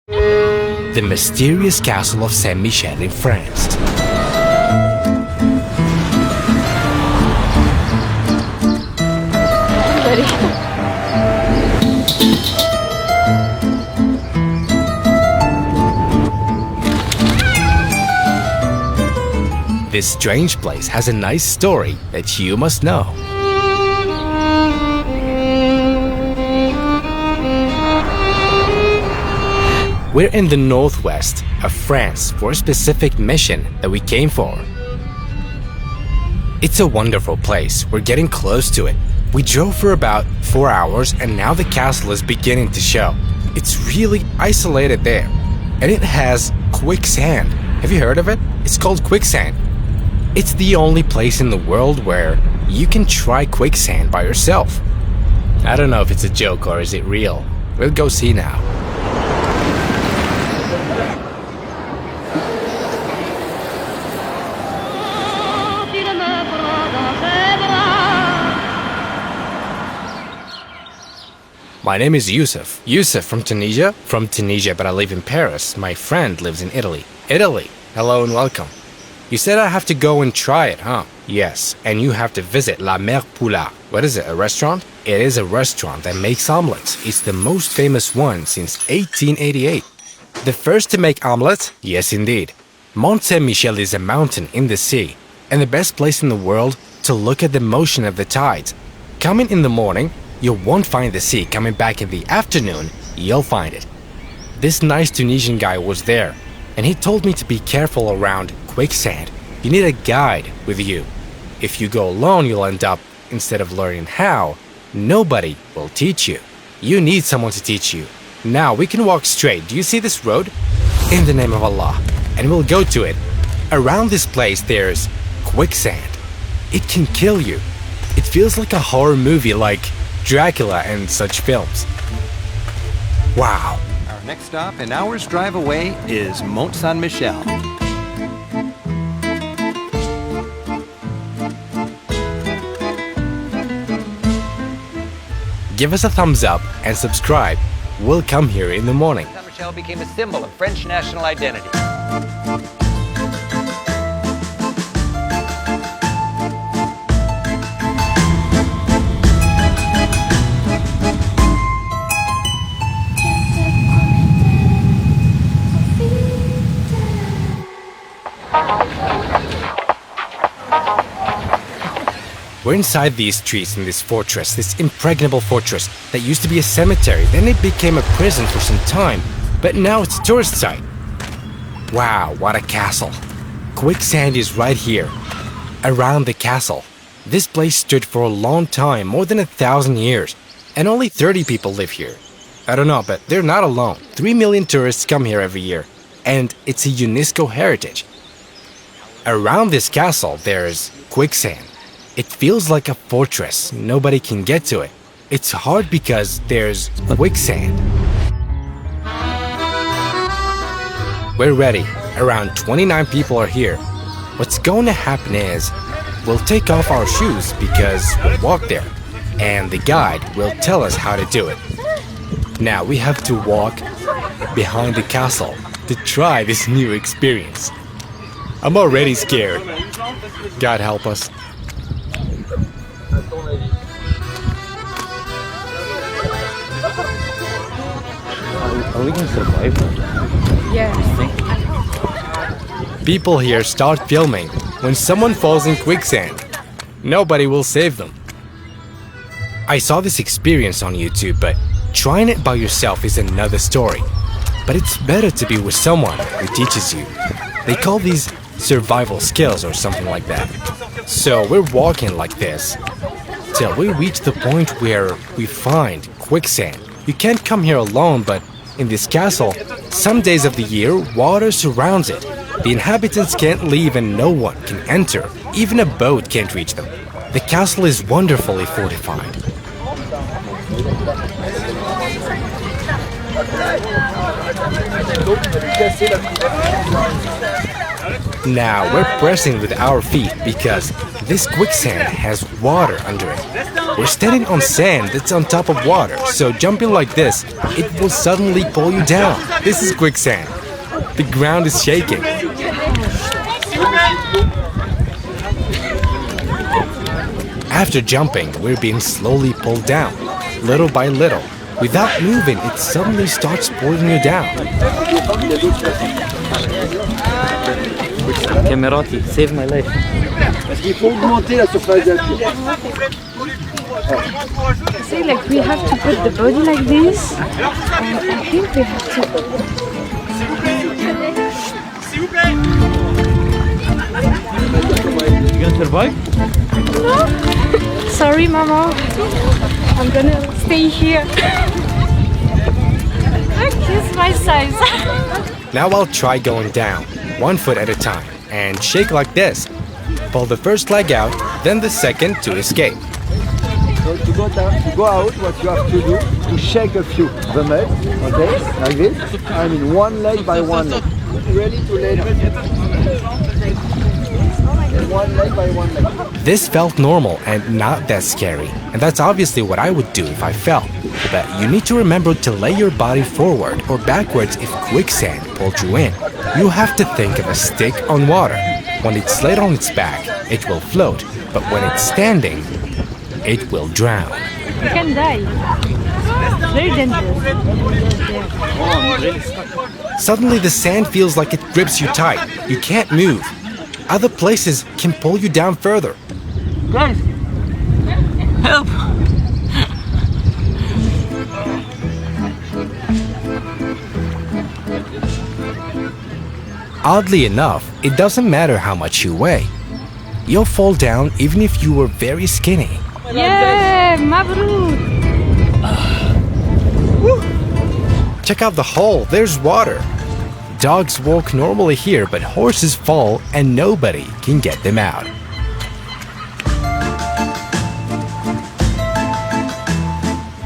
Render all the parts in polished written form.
The mysterious castle of Saint-Michel in France. This strange place has a nice story that you must know. We're in the northwest of France for a specific mission that we came for. It's a wonderful place. We're getting close to it. We drove for about 4 hours and now the castle is beginning to show. It's really isolated there. And it has quicksand. Have you heard of it? It's called quicksand. It's the only place in the world where you can try quicksand by yourself. I don't know if it's a joke or is it real. We'll go see now. My name is Yusuf. Yusuf from Tunisia? From Tunisia, but I live in Paris. My friend lives in Italy. Italy! Hello and welcome. You said I have to go and try it, huh? Yes, and you have to visit La Mer Poula. What is it, a restaurant? It is a restaurant that makes omelets. It's the most famous one since 1888. The first to make omelets? Yes, indeed. Mont Saint-Michel is a mountain in the sea, and the best place in the world to look at the motion of the tides. Coming in the morning, you won't find the sea. Coming back in the afternoon, you'll find it. This nice Tunisian guy was there, and he told me to be careful around quicksand. You need a guide with you. If you go alone, you'll end up, instead of learning how, nobody will teach you. You need someone to teach you. Now we can walk straight. Do you see this road? In the name of Allah. And we'll go to it. Around this place there's quicksand. It can kill you. It feels like a horror movie like Dracula and such films. Wow. Our next stop, an hour's drive away, is Mont Saint-Michel. Give us a thumbs up and subscribe. We'll come here in the morning. Saint-Michel became a symbol of French national identity. We're inside these streets in this fortress, this impregnable fortress that used to be a cemetery. Then it became a prison for some time, but now it's a tourist site. Wow, what a castle. Quicksand is right here, around the castle. This place stood for a long time, more than 1,000 years, and only 30 people live here. I don't know, but they're not alone. 3 million tourists come here every year, and it's a UNESCO heritage. Around this castle, there's quicksand. It feels like a fortress. Nobody can get to it. It's hard because there's quicksand. We're ready. Around 29 people are here. What's going to happen is we'll take off our shoes because we'll walk there, and the guide will tell us how to do it. Now we have to walk behind the castle to try this new experience. I'm already scared. God help us. Are we gonna survive? Yes. People here start filming when someone falls in quicksand. Nobody will save them. I saw this experience on YouTube, but trying it by yourself is another story. But it's better to be with someone who teaches you. They call these survival skills or something like that. So we're walking like this till we reach the point where we find quicksand. You can't come here alone, but in this castle, some days of the year, water surrounds it. The inhabitants can't leave and no one can enter. Even a boat can't reach them. The castle is wonderfully fortified. Now we're pressing with our feet because this quicksand has water under it. We're standing on sand that's on top of water, so jumping like this, it will suddenly pull you down. This is quicksand. The ground is shaking. After jumping, we're being slowly pulled down, little by little. Without moving, it suddenly starts pulling you down. Camerati, save my life. Il faut augmenter la surface d'appui. See, like we have to put the body like this, and I think we have to. You gonna survive? No. Sorry, Mama. I'm gonna stay here. Look, he's my size. Now I'll try going down, 1 foot at a time, and shake like this. Pull the first leg out, then the second to escape. So to go down, to go out, what you have to do, to shake a few the mud, okay, like this. I mean, one leg by one leg. Ready to lay down. One leg by one leg. This felt normal and not that scary, and that's obviously what I would do if I fell. But you need to remember to lay your body forward or backwards if quicksand pulled you in. You have to think of a stick on water. When it's laid on its back, it will float, but when it's standing, it will drown. You can die. Very dangerous. Suddenly the sand feels like it grips you tight. You can't move. Other places can pull you down further. Guys, help! Oddly enough, it doesn't matter how much you weigh. You'll fall down even if you were very skinny. Yeah, mabruk. Check out the hole, there's water. Dogs walk normally here, but horses fall and nobody can get them out.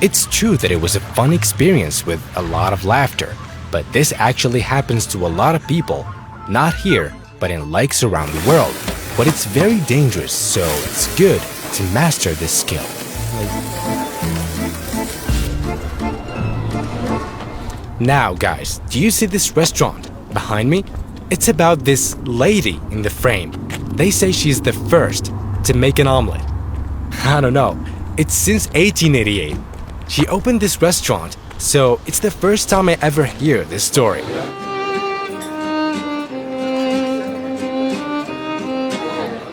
It's true that it was a fun experience with a lot of laughter, but this actually happens to a lot of people, not here, but in lakes around the world. But it's very dangerous, so it's good to master this skill. Now guys, do you see this restaurant behind me? It's about this lady in the frame. They say she's the first to make an omelet. I don't know, it's since 1888. She opened this restaurant, so it's the first time I ever hear this story.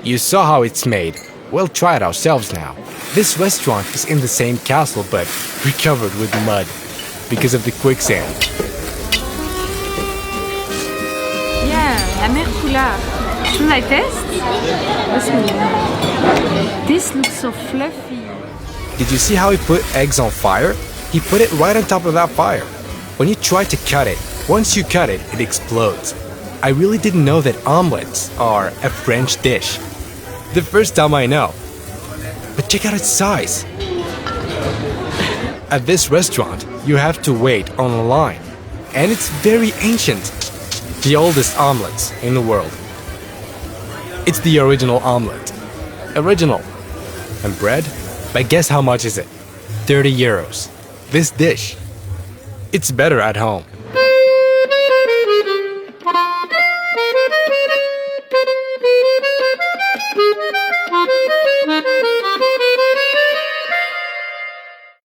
You saw how it's made. We'll try it ourselves now. This restaurant is in the same castle, but recovered with mud because of the quicksand. Yeah, la mer couleur. Should I test? This looks so fluffy. Did you see how he put eggs on fire? He put it right on top of that fire. When you try to cut it, once you cut it, it explodes. I really didn't know that omelets are a French dish. The first time I know. But check out its size. At this restaurant, you have to wait on a line. And it's very ancient. The oldest omelets in the world. It's the original omelet. Original. And bread? But guess how much is it? 30 euros. This dish. It's better at home. Thank you.